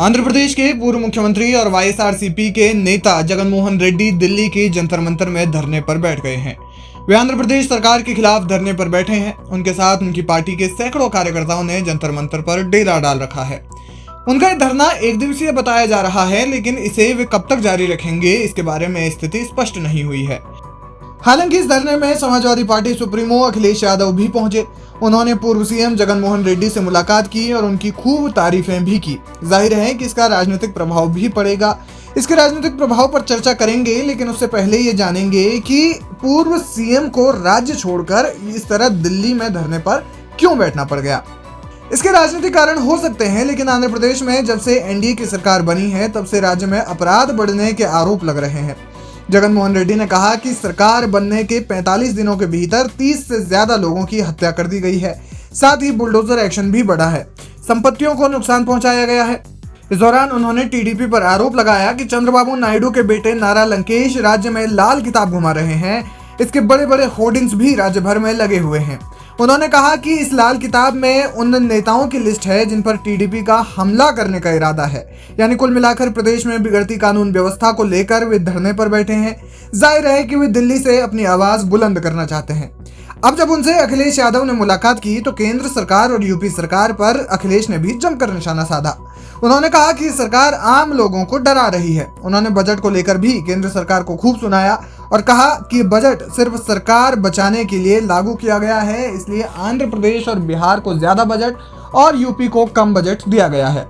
आंध्र प्रदेश के पूर्व मुख्यमंत्री और वाईएसआरसीपी के नेता जगनमोहन रेड्डी दिल्ली के जंतर मंतर में धरने पर बैठ गए हैं। वे आंध्र प्रदेश सरकार के खिलाफ धरने पर बैठे हैं। उनके साथ उनकी पार्टी के सैकड़ों कार्यकर्ताओं ने जंतर मंतर पर डेरा डाल रखा है। उनका यह धरना एक दिवसीय बताया जा रहा है, लेकिन इसे वे कब तक जारी रखेंगे इसके बारे में स्थिति स्पष्ट नहीं हुई है। हालांकि इस धरने में समाजवादी पार्टी सुप्रीमो अखिलेश यादव भी पहुंचे। उन्होंने पूर्व सीएम जगनमोहन रेड्डी से मुलाकात की और उनकी खूब तारीफें भी की। जाहिर है कि इसका राजनीतिक प्रभाव भी पड़ेगा। इसके राजनीतिक प्रभाव पर चर्चा करेंगे, लेकिन उससे पहले ये जानेंगे कि पूर्व सीएम को राज्य छोड़कर इस तरह दिल्ली में धरने पर क्यों बैठना पड़ गया। इसके राजनीतिक कारण हो सकते हैं, लेकिन आंध्र प्रदेश में जब से एनडीए की सरकार बनी है तब से राज्य में अपराध बढ़ने के आरोप लग रहे हैं। जगनमोहन रेड्डी ने कहा कि सरकार बनने के 45 दिनों के भीतर 30 से ज्यादा लोगों की हत्या कर दी गई है। साथ ही बुलडोजर एक्शन भी बढ़ा है, संपत्तियों को नुकसान पहुंचाया गया है। इस दौरान उन्होंने टीडीपी पर आरोप लगाया कि चंद्रबाबू नायडू के बेटे नारा लंकेश राज्य में लाल किताब घुमा रहे हैं। इसके बड़े बड़े होर्डिंग्स भी राज्य भर में लगे हुए हैं। उन्होंने कहा कि इस लाल किताब में उन नेताओं की लिस्ट है जिन पर टीडीपी का हमला करने का इरादा है। यानी कुल मिलाकर प्रदेश में बिगड़ती कानून व्यवस्था को लेकर वे धरने पर बैठे हैं। जाहिर है कि वे दिल्ली से अपनी आवाज बुलंद करना चाहते हैं। अब जब उनसे अखिलेश यादव ने मुलाकात की तो केंद्र सरकार और यूपी सरकार पर अखिलेश ने भी जमकर निशाना साधा। उन्होंने कहा कि सरकार आम लोगों को डरा रही है। उन्होंने बजट को लेकर भी केंद्र सरकार को खूब सुनाया और कहा कि बजट सिर्फ सरकार बचाने के लिए लागू किया गया है, इसलिए आंध्र प्रदेश और बिहार को ज्यादा बजट और यूपी को कम बजट दिया गया है।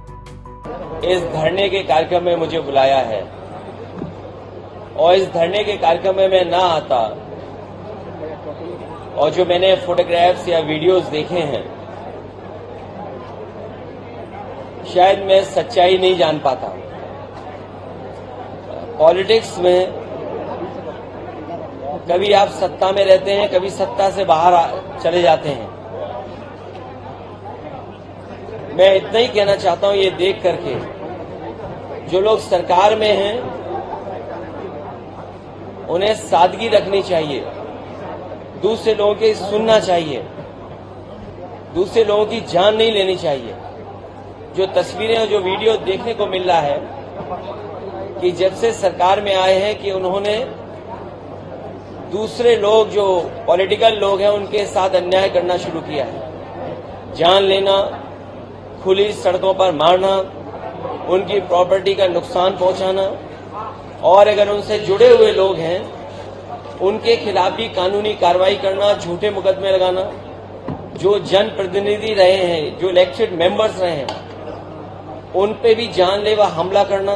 इस धरने के कार्यक्रम में मुझे बुलाया है और इस धरने के कार्यक्रम में मैं ना आता और जो मैंने फोटोग्राफ्स या वीडियोस देखे हैं शायद मैं सच्चाई नहीं जान पाता। पॉलिटिक्स में कभी आप सत्ता में रहते हैं, कभी सत्ता से बाहर चले जाते हैं। मैं इतना ही कहना चाहता हूं, ये देख करके जो लोग सरकार में हैं उन्हें सादगी रखनी चाहिए, दूसरे लोगों की सुनना चाहिए, दूसरे लोगों की जान नहीं लेनी चाहिए। जो तस्वीरें और जो वीडियो देखने को मिल रहा है कि जब से सरकार में आए हैं कि उन्होंने दूसरे लोग जो पॉलिटिकल लोग हैं उनके साथ अन्याय करना शुरू किया है। जान लेना, खुली सड़कों पर मारना, उनकी प्रॉपर्टी का नुकसान पहुंचाना और अगर उनसे जुड़े हुए लोग हैं उनके खिलाफ भी कानूनी कार्रवाई करना, झूठे मुकदमे लगाना। जो जनप्रतिनिधि रहे हैं, जो इलेक्टेड मेंबर्स रहे हैं, उन पे भी जानलेवा हमला करना,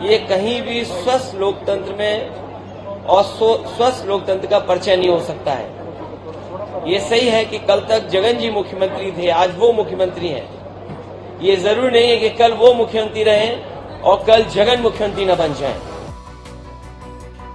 ये कहीं भी स्वस्थ लोकतंत्र में और स्वस्थ लोकतंत्र का परिचय नहीं हो सकता है। ये सही है कि कल तक जगन जी मुख्यमंत्री थे, आज वो मुख्यमंत्री हैं। ये जरूरी नहीं है कि कल वो मुख्यमंत्री रहें और कल जगन मुख्यमंत्री न बन जाएं।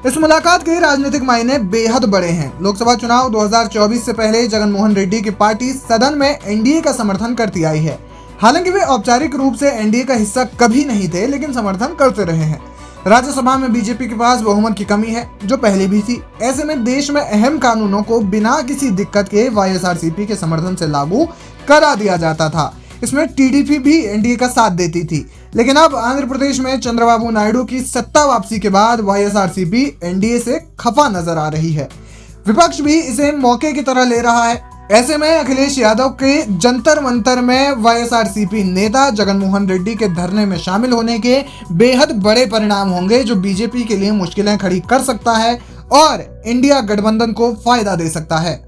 इस मुलाकात के राजनीतिक मायने बेहद बड़े हैं। लोकसभा चुनाव 2024 से पहले जगनमोहन रेड्डी की पार्टी सदन में एनडीए का समर्थन करती आई है। हालांकि वे औपचारिक रूप से एनडीए का हिस्सा कभी नहीं थे, लेकिन समर्थन करते रहे हैं। राज्यसभा में बीजेपी के पास बहुमत की कमी है, जो पहले भी थी। ऐसे में देश में अहम कानूनों को बिना किसी दिक्कत के वाईएसआरसीपी के समर्थन से लागू करा दिया जाता था। इसमें टीडीपी भी एनडीए का साथ देती थी। लेकिन अब आंध्र प्रदेश में चंद्रबाबू नायडू की सत्ता वापसी के बाद वाईएसआरसीपी एनडीए से खफा नजर आ रही है। विपक्ष भी इसे मौके की तरह ले रहा है। ऐसे में अखिलेश यादव के जंतर मंतर में वाईएसआरसीपी नेता जगनमोहन रेड्डी के धरने में शामिल होने के बेहद बड़े परिणाम होंगे, जो बीजेपी के लिए मुश्किलें खड़ी कर सकता है और इंडिया गठबंधन को फायदा दे सकता है।